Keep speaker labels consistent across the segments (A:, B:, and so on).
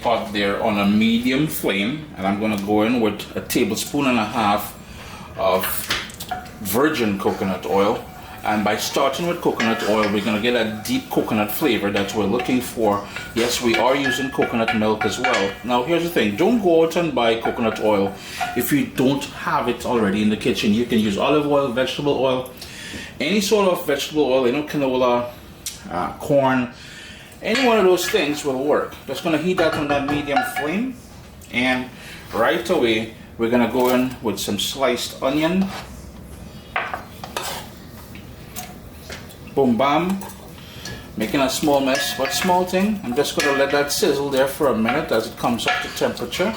A: pot there on a medium flame, and I'm going to go in with a tablespoon and a half of virgin coconut oil. And by starting with coconut oil, we're going to get a deep coconut flavor that we're looking for. Yes, we are using coconut milk as well. Now here's the thing, don't go out and buy coconut oil if you don't have it already in the kitchen. You can use olive oil, vegetable oil, any sort of vegetable oil, canola, corn, any one of those things will work. Just going to heat that on that medium flame, and right away we're going to go in with some sliced onion. Boom bam, making a small mess, but small thing. I'm just going to let that sizzle there for a minute as it comes up to temperature.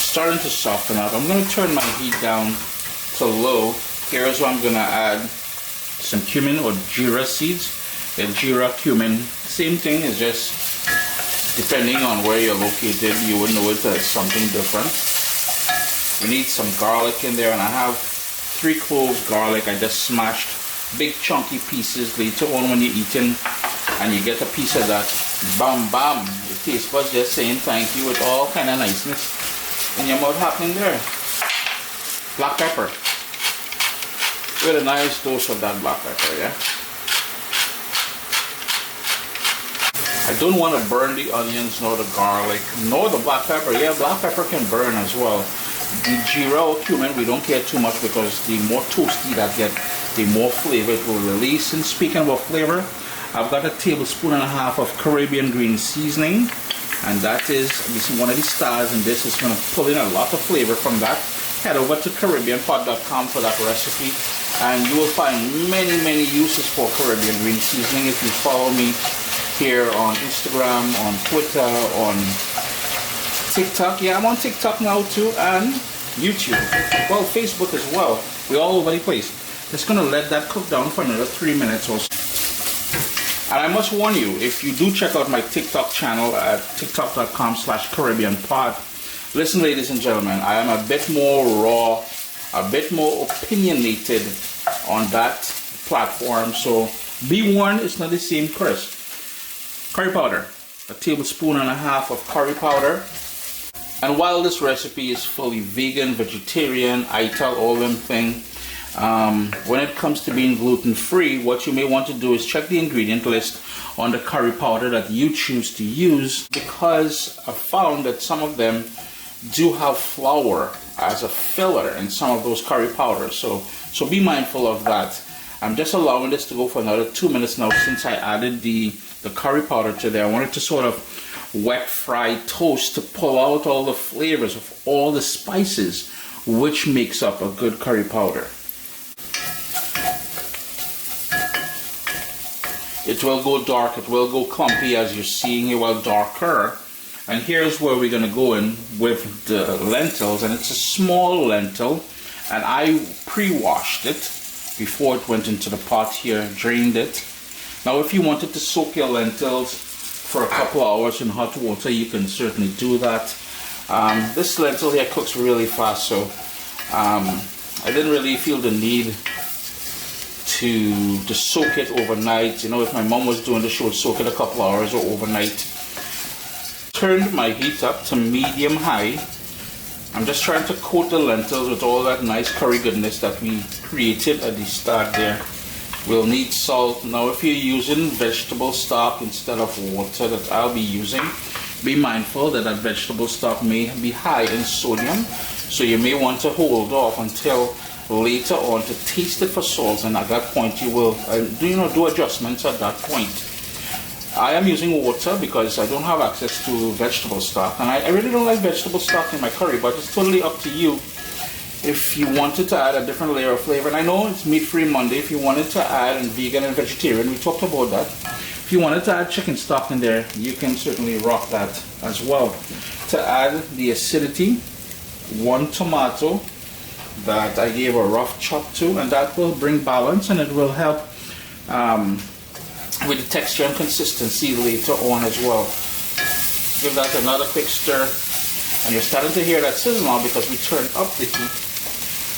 A: Starting to soften up. I'm going to turn my heat down to low. Here's where I'm going to add some cumin or geera seeds. The geera, cumin, same thing, is just depending on where you're located, you would know it as something different. We need some garlic in there, and I have 3 cloves garlic. I just smashed big chunky pieces. Later on when you're eating and you get a piece of that, bam bam, the taste buds just saying thank you with all kind of niceness in your mouth happening there. Black pepper, with a nice dose of that black pepper, yeah. I don't want to burn the onions nor the garlic nor the black pepper. Yeah, black pepper can burn as well. The geera or cumin, we don't care too much, because the more toasty that gets, the more flavor it will release. And speaking about flavor, I've got a tablespoon and a half of Caribbean green seasoning, and that is one of the stars in this. It's going to pull in a lot of flavor from that. Head over to CaribbeanPot.com for that recipe, and you will find many uses for Caribbean green seasoning if you follow me here on Instagram, on Twitter, on TikTok. Yeah, I'm on TikTok now too, and YouTube. Well, Facebook as well. We're all over the place. Just gonna let that cook down for another 3 minutes or so. And I must warn you, if you do check out my TikTok channel at tiktok.com/CaribbeanPod, listen, ladies and gentlemen, I am a bit more raw, a bit more opinionated on that platform. So be warned, it's not the same crisp. Curry powder, a tablespoon and a half of curry powder. And while this recipe is fully vegan, vegetarian, ITAL, all them thing, when it comes to being gluten-free, what you may want to do is check the ingredient list on the curry powder that you choose to use, because I found that some of them do have flour as a filler in some of those curry powders. So be mindful of that. I'm just allowing this to go for another 2 minutes now since I added the curry powder to there. I wanted to sort of wet fry toast to pull out all the flavors of all the spices which makes up a good curry powder. It will go dark, it will go clumpy as you're seeing here, well darker. And here's where we're going to go in with the lentils, and it's a small lentil, and I pre-washed it before it went into the pot here, drained it. Now if you wanted to soak your lentils for a couple of hours in hot water, you can certainly do that. This lentil here cooks really fast, so I didn't really feel the need to soak it overnight. You know, if my mom was doing this, she would soak it a couple of hours or overnight. Turned my heat up to medium high. I'm just trying to coat the lentils with all that nice curry goodness that we created at the start there. We'll need salt. Now if you're using vegetable stock instead of water that I'll be using, be mindful that that vegetable stock may be high in sodium, so you may want to hold off until later on to taste it for salt, and at that point you will do adjustments at that point. I am using water because I don't have access to vegetable stock, and I really don't like vegetable stock in my curry, but it's totally up to you. If you wanted to add a different layer of flavor, and I know it's meat-free Monday, if you wanted to add and vegan and vegetarian, we talked about that. If you wanted to add chicken stock in there, you can certainly rock that as well. To add the acidity, 1 tomato that I gave a rough chop to, and that will bring balance, and it will help with the texture and consistency later on as well. Give that another quick stir, and you're starting to hear that sizzle now because we turned up the heat.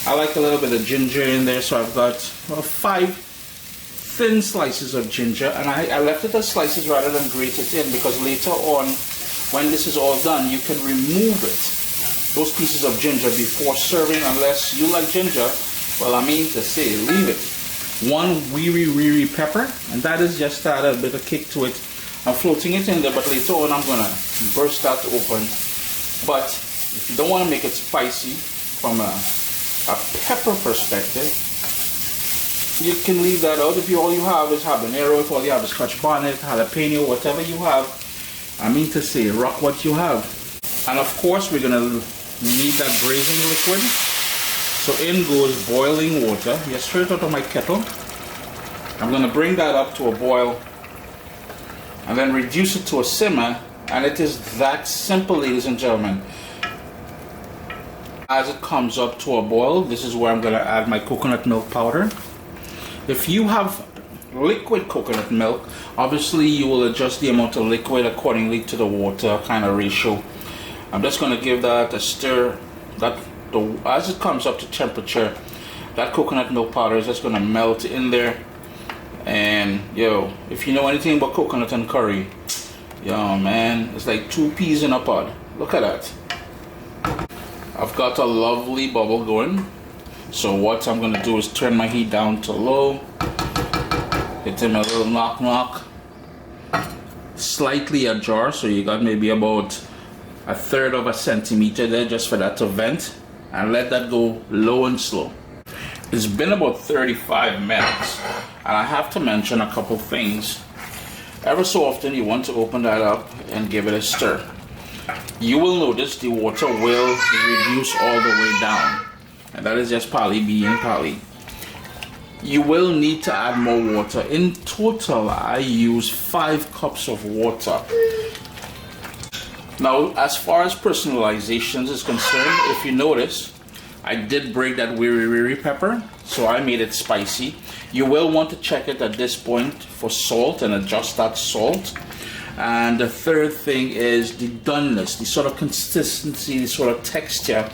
A: I like a little bit of ginger in there, so I've got 5 thin slices of ginger, and I left it as slices rather than grate it in, because later on, when this is all done, you can remove it, those pieces of ginger, before serving, unless you like ginger. Well, I mean to say, leave it. 1 wiri pepper, and that is just to add a bit of kick to it. I'm floating it in there, but later on I'm gonna burst that open. But if you don't want to make it spicy from a pepper perspective, you can leave that out. If all you have is habanero, if all you have is scotch bonnet, jalapeno, whatever you have, I mean to say, rock what you have. And of course, we're gonna need that braising liquid. So in goes boiling water. Yeah, straight out of my kettle. I'm gonna bring that up to a boil, and then reduce it to a simmer, and it is that simple, ladies and gentlemen. As it comes up to a boil, this is where I'm gonna add my coconut milk powder. If you have liquid coconut milk, obviously you will adjust the amount of liquid accordingly to the water kind of ratio. I'm just gonna give that a stir. As it comes up to temperature, that coconut milk powder is just gonna melt in there. And yo, if you know anything about coconut and curry, yo man, it's like 2 peas in a pod. Look at that. I've got a lovely bubble going. So what I'm gonna do is turn my heat down to low, hit him a little knock, slightly ajar, so you got maybe about 1/3 of a centimeter there, just for that to vent, and let that go low and slow. It's been about 35 minutes, and I have to mention a couple things. Ever so often you want to open that up and give it a stir. You will notice the water will reduce all the way down, and that is just Pali being Pali. You will need to add more water. In total, I use 5 cups of water. Now, as far as personalizations is concerned, if you notice, I did break that wiri pepper, so I made it spicy. You will want to check it at this point for salt and adjust that salt. And the third thing is the doneness, the sort of consistency, the sort of texture.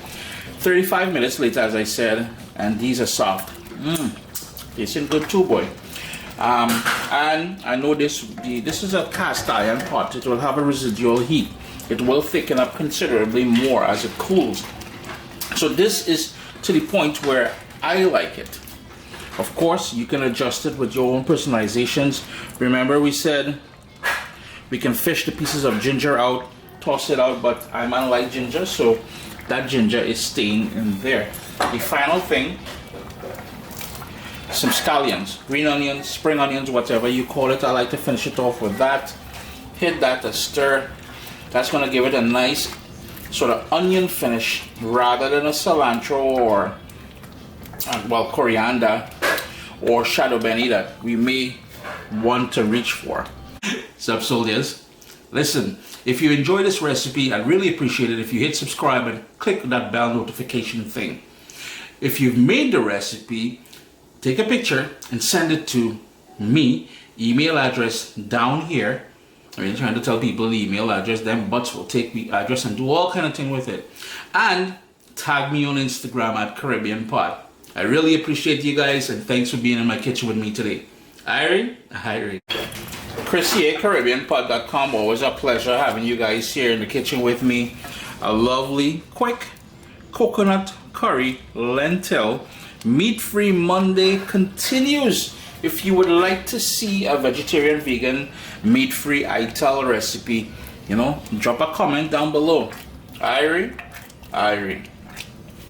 A: 35 minutes later, as I said, and these are soft. Tasting good too, boy. And I know this is a cast iron pot. It will have a residual heat. It will thicken up considerably more as it cools. So this is to the point where I like it. Of course, you can adjust it with your own personalizations. Remember, we said we can fish the pieces of ginger out, toss it out, but I'm unlike ginger, so that ginger is staying in there. The final thing, some scallions, green onions, spring onions, whatever you call it. I like to finish it off with that. Hit that a stir. That's going to give it a nice sort of onion finish rather than a cilantro or coriander or shadow benny that we may want to reach for. Sup soldiers, listen, if you enjoy this recipe, I'd really appreciate it if you hit subscribe and click that bell notification thing. If you've made the recipe, take a picture and send it to me. Email address down here. I mean, trying to tell people the email address, then Butts will take the address and do all kind of thing with it. And tag me on Instagram at Caribbean Pot. I really appreciate you guys, and thanks for being in my kitchen with me today. Irene. Chrissy at CaribbeanPot.com. Always a pleasure having you guys here in the kitchen with me. A lovely, quick coconut curry lentil meat-free Monday continues. If you would like to see a vegetarian, vegan, meat-free ITAL recipe, drop a comment down below. Irene.